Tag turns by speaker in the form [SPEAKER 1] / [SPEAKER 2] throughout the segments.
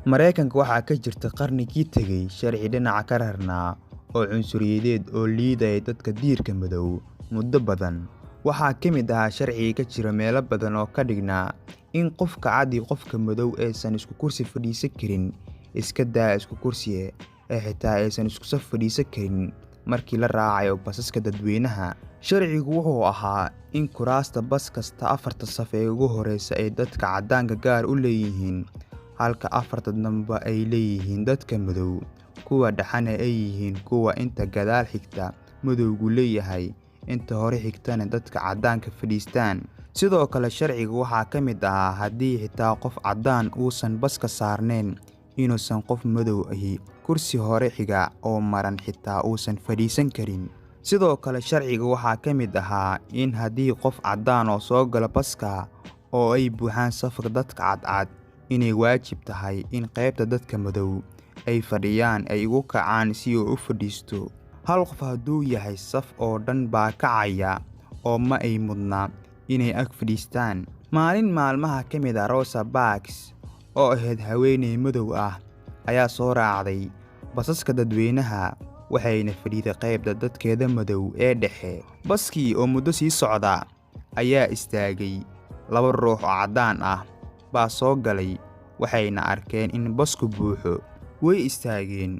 [SPEAKER 1] Mareykanka waxaa ka jirta qarnigii tegay sharci dhinaca ka rarnaa oo cunsuriyadeed oo liidaya dadka diirka madow muddo badan. Waxaa ka mid ahaa sharciga ka jira meelo badan oo ka dhignaa in qofka cad iyo qofka madow aysan isku kursi fadhiisan karin, iska daa isku kursi xitaa aysan isku saf fadhiisan karin markii la raacayo basaska dadweynaha. Sharcigu wuxuu ahaa in kuraasta bas kasta 4 saf ee ugu horeysa ay dadka caddaanka gaar u leeyihiin, halka 4 dambe ay leeyihiin dadka madow, kuwa dhaxana ay yihiin kuwa inta gadaal xigta madowgu leeyahay, inta hore xigtana dadka caddaanka fadhiistaan. Sidoo kale sharciga waxaa ka mid ahaa haddii xitaa qof caddaan uusan baska saarnayn, inuusan qof madow ahi kursi hore xiga oo maran xitaa uusan fadhiisan karin. Sidoo kale sharciga waxaa ka mid ahaa in haddii qof caddaan oo soo gala baska oo ay buuxaan safka dadka cadcad, inay waajib tahay in qaybta dadka madow ay fadhiyaan ay ugu kacaan si uu u fadhiisto. Hal qof hadduu yahay saf oo dhan baa kacaya oo ma ay mudna inay ag fadhiistaan. Maalin maalmaha ka mid ah, Rosa Parks oo ahayd haweeney madow ah ayaa soo raacday basaska dadweynaha, waxayna fadhiday qaybta dadkeeda madow ee dhexe. Baskii oo muddo sii socda ayaa istaagay. 2 ruux oo caddaan ah baa soo galay, waxayna arkeen in basku buuxo. Way istaageen.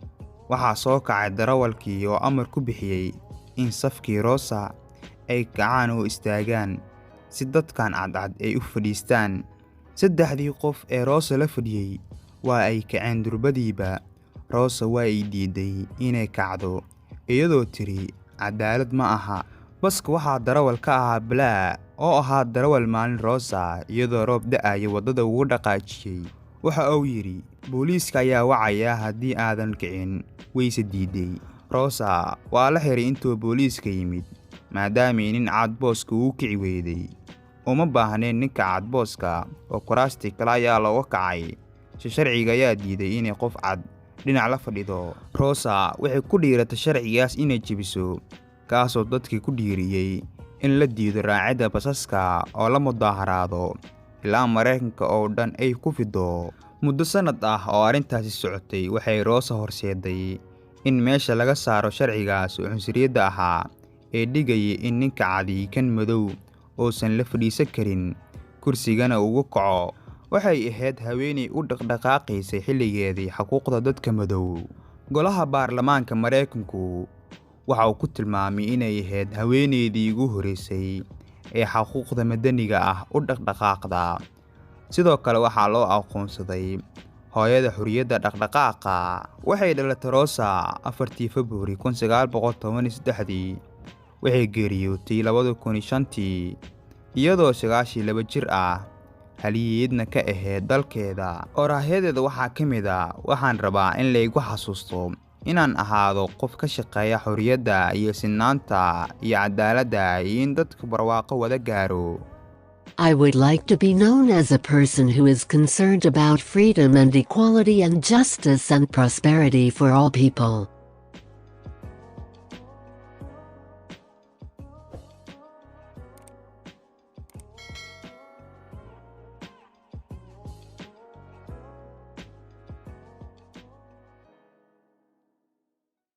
[SPEAKER 1] Waxaa soo kacay darawalkii oo amar ku bixiyay in safkii Rosa ay kacaan oo istaagaan si dadkan cadcad ay u fadhiistaan. 3 qof ee Rosa la fadhiyay waa ay kaceen durbadiiba. Rosa waa ay diiday inay kacdo, iyadoo tiri cadaalad ma aha. Baska waxaa darawal ka ahaa Black oo ahaa darawal maalin Rosa iyadoo roob da'aya waddada ugu dhaqaajiyay. Waxa uu yidhi, booliiska ayaa wacaya haddii aadan kicin. Wayse diiday. Rosa waa la xiray intuu booliiska yimid, maadaama nin cad booska uu kici weyday. Uma baahneen ninka cad booska oo kuraastii kale ayaa looga kacay. Sharciga ayaa diiday inay qof cad dhinac la fadhido. Rosa waxay ku dhiiratay sharcigaas inay jebiso, kaasoo dadkii ku dhiiriyay in la diido raacidda basaska oo la mudaharaado ilaa Mareykanka oo dhan ay ku fido. Muddo sanad ah oo arrintaasi socotay, waxay Rosa horseeday in meesha laga saaro sharcigaas oo cunsuriyadda ahaa ee dhigayay in ninka cadi kan madow uusan la fadhiisan karin, kursigana ugu kaco. Waxay ahayd haweeney u dhaqdhaqaaqaysay xilligeedii xuquuqda dadka madow. Golaha baarlamaanka Mareykanku waxa uu ku tilmaamay inay ahayd haweeneydii ugu horeysay ee xuquuqda madaniga ah u dhaqdhaqaaqda. Sidoo kale waxaa loo aqoonsaday hooyada xurriyadda dhaqdhaqaaqa. Waxay dhalatay Rosa 4 February 1913. Waxay geeriyootay 2005 iyadoo 92 jir ah, halyeeyadna ka ahayd dalkeeda. Oraahyadeeda waxaa ka mid ah, waxaan rabaa in laygu xasuusto inaan ahaado qof ka shaqeeya xorriyadda iyo sinaanta iyo cadaaladda iyo in dadka barwaaqo wada gaaro.
[SPEAKER 2] I would like to be known as a person who is concerned about freedom and equality and justice and prosperity for all people.